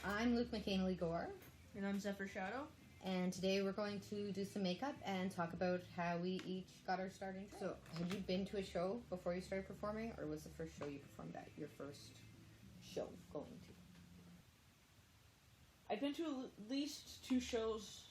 I'm Luke McCain-Gore. And I'm Zephyr Shadow. And today we're going to do some makeup and talk about how we each got our start in drag. So, had you been to a show before you started performing, or was the first show you performed at your first show going to? I've been to at least 2 shows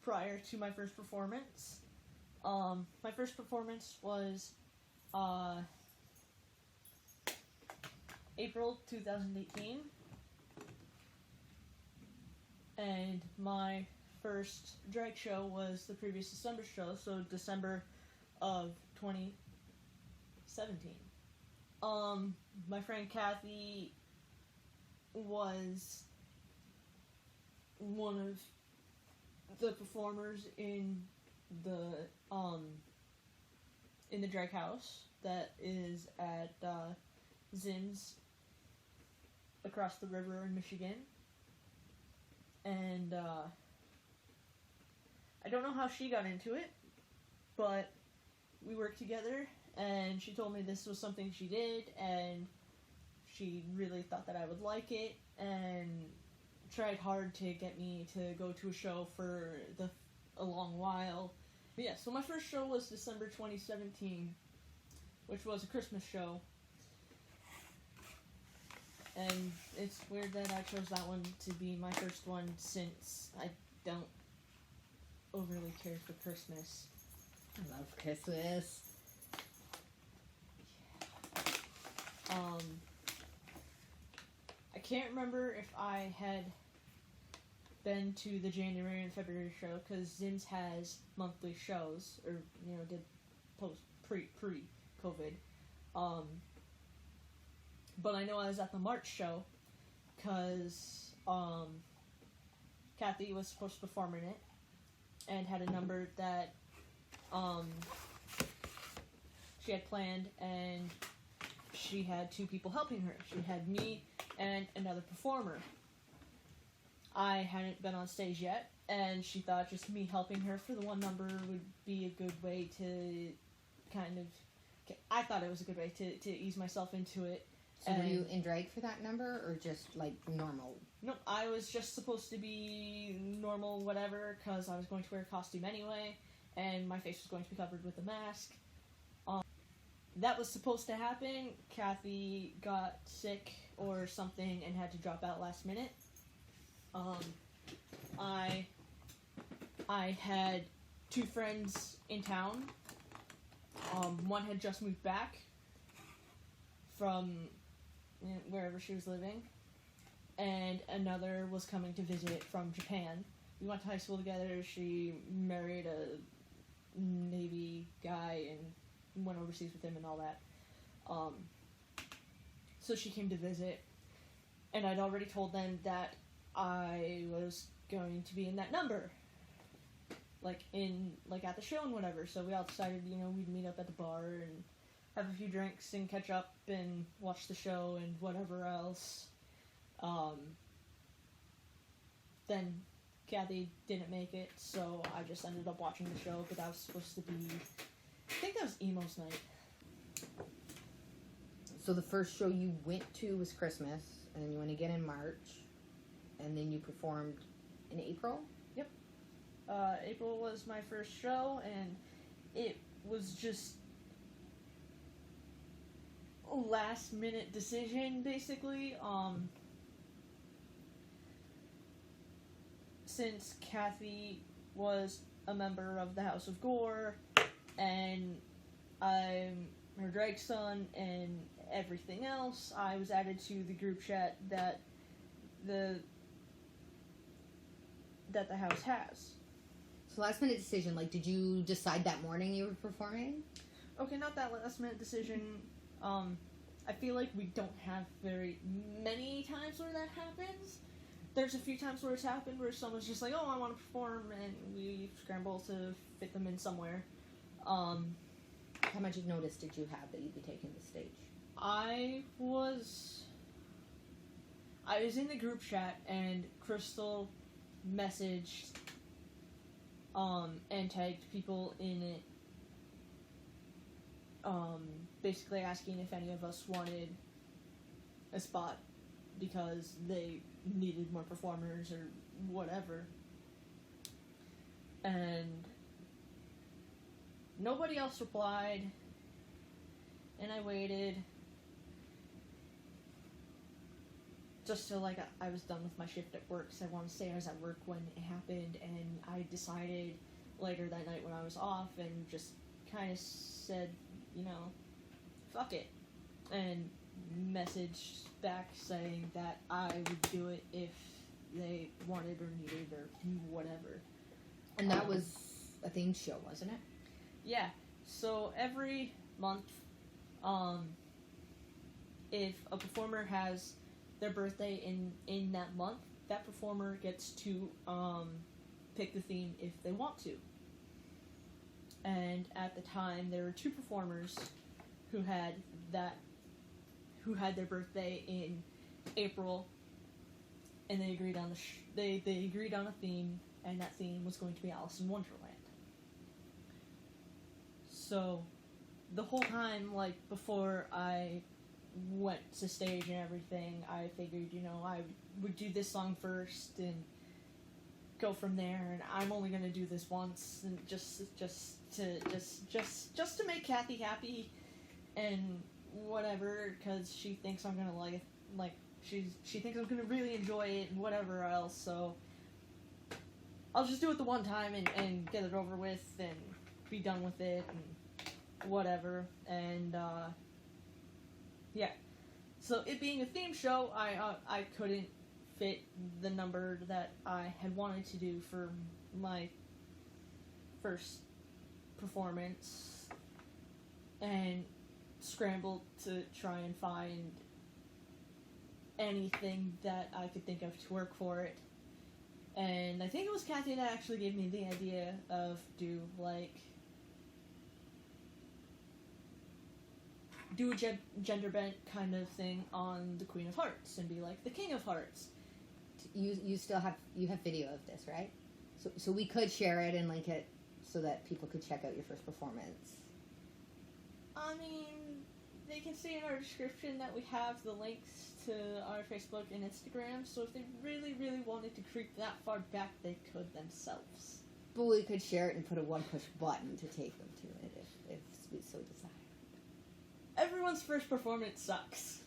prior to my first performance. My first performance was April 2018. And my first drag show was the previous December show, so December of 2017. My friend Kathy was one of the performers in the drag house that is at Zim's across the river in Michigan. And I don't know how she got into it, but we worked together, and she told me this was something she did, and she really thought that I would like it, and tried hard to get me to go to a show for a long while. But yeah, so my first show was December 2017, which was a Christmas show. And it's weird that I chose that one to be my first one, since I don't overly care for Christmas. I love Christmas. Yeah. I can't remember if I had been to the January and February show, because Zim's has monthly shows, or, did pre-COVID. But I know I was at the March show, because Kathy was supposed to perform in it, and had a number that she had planned, and she had 2 people helping her. She had me and another performer. I hadn't been on stage yet, and she thought just me helping her for the one number would be a good way to I thought it was a good way to ease myself into it. So were you in drag for that number, or just, normal? No, I was just supposed to be normal whatever, because I was going to wear a costume anyway, and my face was going to be covered with a mask. That was supposed to happen. Kathy got sick or something and had to drop out last minute. I had 2 friends in town. One had just moved back from wherever she was living, and another was coming to visit from Japan. We went to high school together. She married a Navy guy and went overseas with him and all that. So she came to visit, and I'd already told them that I was going to be in that number, at the show and whatever. So we all decided, we'd meet up at the bar and have a few drinks and catch up and watch the show and whatever else. Then Kathy didn't make it, so I just ended up watching the show, but that was supposed to be, I think that was Emo's night. So the first show you went to was Christmas, and then you went again in March, and then you performed in April? Yep. April was my first show, and it was just a last-minute decision, basically. Since Kathy was a member of the House of Gore, and I'm her drag son and everything else, I was added to the group chat that the house has. So last minute decision, did you decide that morning you were performing? Okay, not that last minute decision. I feel like we don't have very many times where that happens. There's a few times where it's happened where someone's just like, oh, I want to perform, and we scramble to fit them in somewhere. How much notice did you have that you'd be taking the stage? I was in the group chat, and Crystal messaged and tagged people in it, basically asking if any of us wanted a spot because they needed more performers or whatever. And nobody else replied, and I waited just till like I was done with my shift at work, because I wanted to say I was at work when it happened, and I decided later that night when I was off and just kind of said, you know, fuck it, and messaged back saying that I would do it if they wanted or needed or whatever. And that was a themed show, wasn't it? Yeah. So every month, if a performer has their birthday in that month, that performer gets to pick the theme if they want to. And at the time, there were 2 performers who had their birthday in April, and they agreed on they agreed on a theme, and that theme was going to be Alice in Wonderland. So, the whole time, like, before I went to stage and everything, I figured, you know, I would do this song first and go from there, and I'm only gonna do this once, and just to make Kathy happy, and whatever, because she thinks I'm gonna like she thinks I'm gonna really enjoy it and whatever else, so I'll just do it the one time and get it over with and be done with it and whatever. And yeah, so it being a theme show, I couldn't fit the number that I had wanted to do for my first performance, and scrambled to try and find anything that I could think of to work for it. And I think it was Kathy that actually gave me the idea of do a gender bent kind of thing on the Queen of Hearts and be like the King of Hearts. You still have video of this, right? So we could share it and link it so that people could check out your first performance. I mean, they can see in our description that we have the links to our Facebook and Instagram, so if they really, really wanted to creep that far back, they could themselves. But we could share it and put a one-push button to take them to it if we so desire. Everyone's first performance sucks.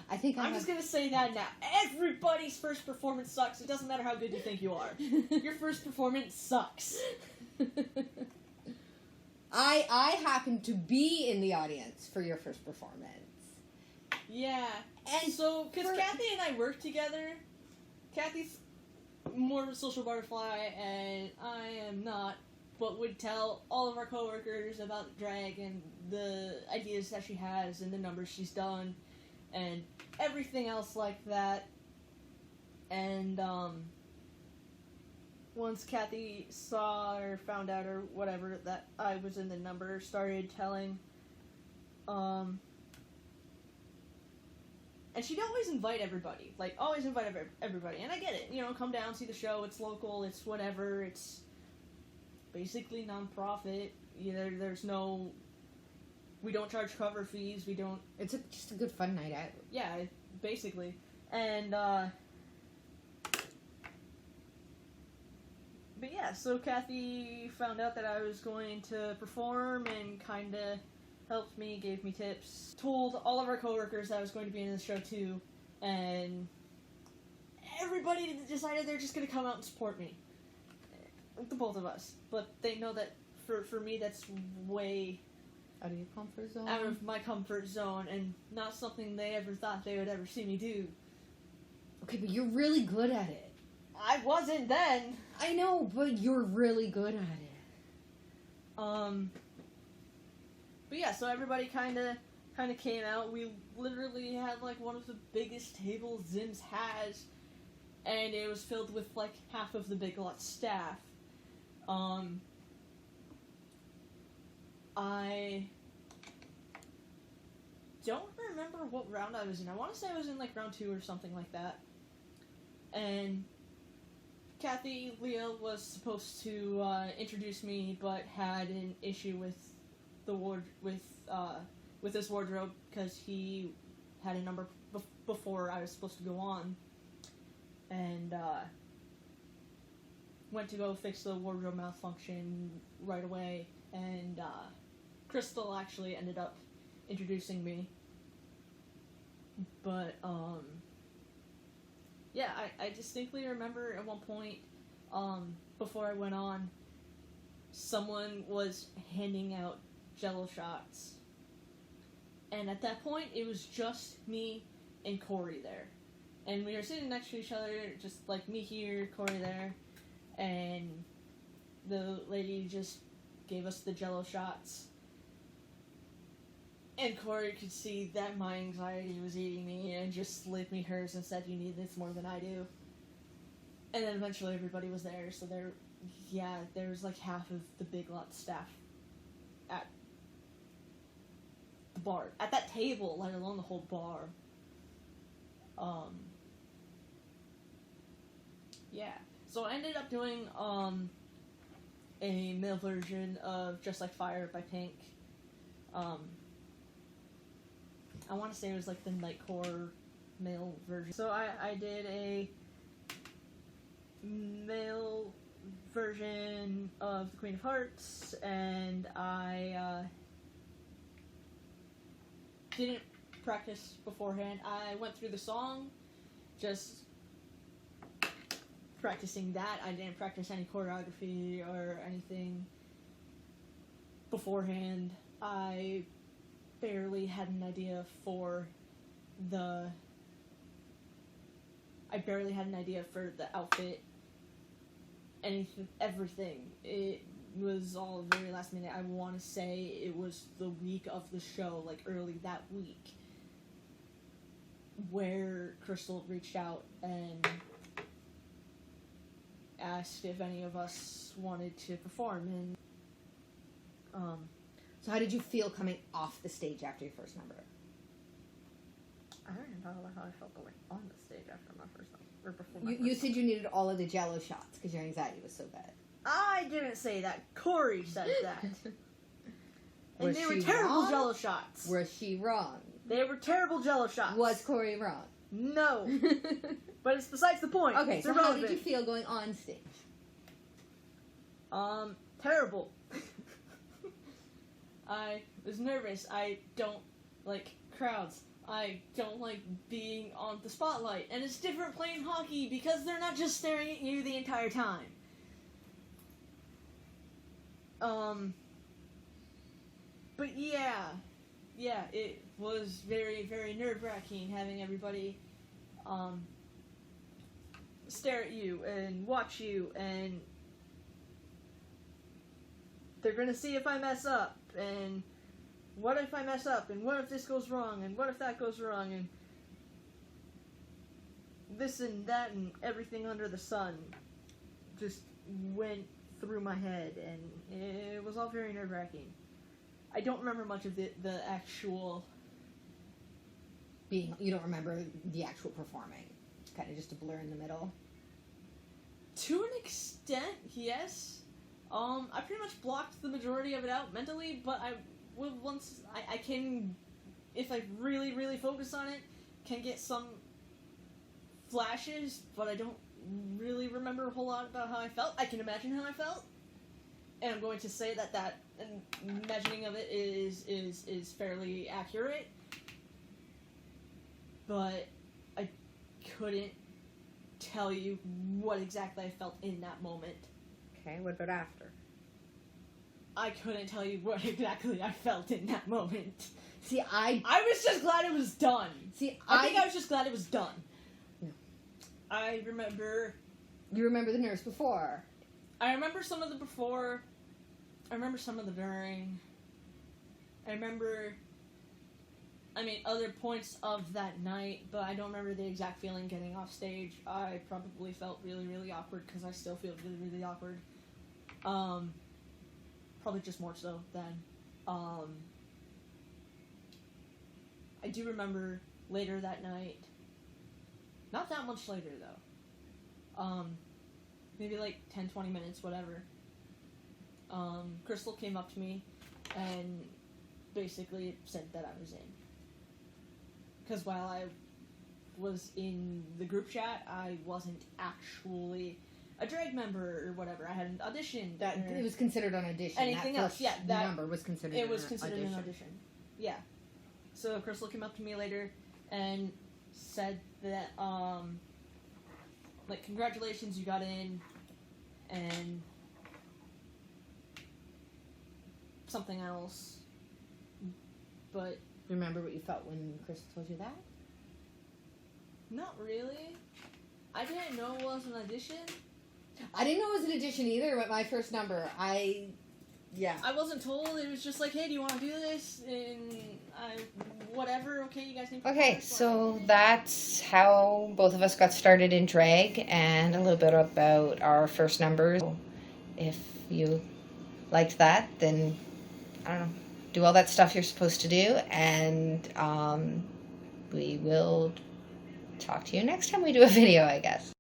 I think I'm just gonna say that now. Everybody's first performance sucks. It doesn't matter how good you think you are. Your first performance sucks. I happened to be in the audience for your first performance. Yeah. And so, because Kathy and I work together, Kathy's more of a social butterfly, and I am not, but would tell all of our coworkers about drag and the ideas that she has and the numbers she's done and everything else like that. And once Kathy saw or found out or whatever that I was in the number, started telling, and she'd always invite everybody, like always invite everybody, and I get it, you know, come down, see the show, it's local, it's whatever, it's basically non-profit, there's no, we don't charge cover fees, we don't, it's just a good fun night out. Yeah, basically, and, but yeah, so Kathy found out that I was going to perform and kinda helped me, gave me tips, told all of our coworkers that I was going to be in the show too, and everybody decided they're just going to come out and support me. The both of us. But they know that for me that's way out of your comfort zone? Out of my comfort zone, and not something they ever thought they would ever see me do. Okay, but you're really good at it. I wasn't then. I know, but you're really good at it. But yeah, so everybody kind of came out. We literally had like one of the biggest tables Zims has, and it was filled with like half of the Big Lots staff. I don't remember what round I was in. I want to say I was in like round 2 or something like that. And Kathy Leah was supposed to introduce me, but had an issue with the with his wardrobe because he had a number before I was supposed to go on, and went to go fix the wardrobe malfunction right away, and Crystal actually ended up introducing me. But yeah, I distinctly remember at one point, before I went on, someone was handing out Jello shots. And at that point, it was just me and Corey there. And we were sitting next to each other, just like me here, Corey there. And the lady just gave us the Jello shots. And Corey could see that my anxiety was eating me and just slipped me hers and said, "You need this more than I do." And then eventually everybody was there, so there was like half of the Big Lots staff at the bar, at that table, let alone the whole bar. Yeah. So I ended up doing a male version of Just Like Fire by Pink. I want to say it was like the Nightcore male version. So I did a male version of the Queen of Hearts, and I didn't practice beforehand. I went through the song, just practicing that. I didn't practice any choreography or anything beforehand. I barely had an idea for the outfit, anything, everything. It was all very last minute. I want to say it was the week of the show, like early that week, where Crystal reached out and asked if any of us wanted to perform. And So how did you feel coming off the stage after your first number? I don't even know how I felt going on the stage after my first number, or before my You first said you needed all of the Jello shots because your anxiety was so bad. I didn't say that. Corey said that. And Was they were she terrible wrong? Jello shots. Was she wrong? They were terrible Jello shots. Was Corey wrong? No. But it's besides the point. Okay, It's so how irrelevant. did you feel going on stage? Terrible. I was nervous. I don't like crowds. I don't like being on the spotlight. And it's different playing hockey because they're not just staring at you the entire time. But yeah, it was very, very nerve-wracking having everybody, stare at you and watch you, and they're gonna see if I mess up, and what if I mess up, and what if this goes wrong, and what if that goes wrong, and this and that and everything under the sun just went through my head, and it was all very nerve-wracking. I don't remember much of the actual... You don't remember the actual performing? Kind of just a blur in the middle? To an extent, yes. I pretty much blocked the majority of it out mentally, but I can, if I really, really focus on it, can get some flashes, but I don't really remember a whole lot about how I felt. I can imagine how I felt, and I'm going to say that imagining of it is fairly accurate, but I couldn't tell you what exactly I felt in that moment. Okay, what about after? I couldn't tell you what exactly I felt in that moment. See, I was just glad it was done. See, I think I was just glad it was done. No. I remember... You remember the nurse before? I remember some of the before. I remember some of the during. I remember... other points of that night, but I don't remember the exact feeling getting off stage. I probably felt really, really awkward, because I still feel really, really awkward. Probably just more so then. I do remember later that night, not that much later though, maybe like 10-20 minutes, whatever, Crystal came up to me and basically said that I was in. Because while I was in the group chat. I wasn't actually a drag member or whatever. I hadn't auditioned. That or it was considered an audition. anything that else, first yeah, that number was considered. it was an considered audition. an audition. Yeah. So Crystal came up to me later and said that, like, congratulations, you got in, and something else. But Remember what you felt when Chris told you that? not really. I didn't know it was an audition. I didn't know it was an audition either. But my first number, yeah. I wasn't told. It was just like, hey, do you want to do this? And whatever. Okay, you guys need. Okay, so that's how both of us got started in drag, and a little bit about our first numbers. If you liked that, then I don't know, do all that stuff you're supposed to do, and we will talk to you next time we do a video, I guess.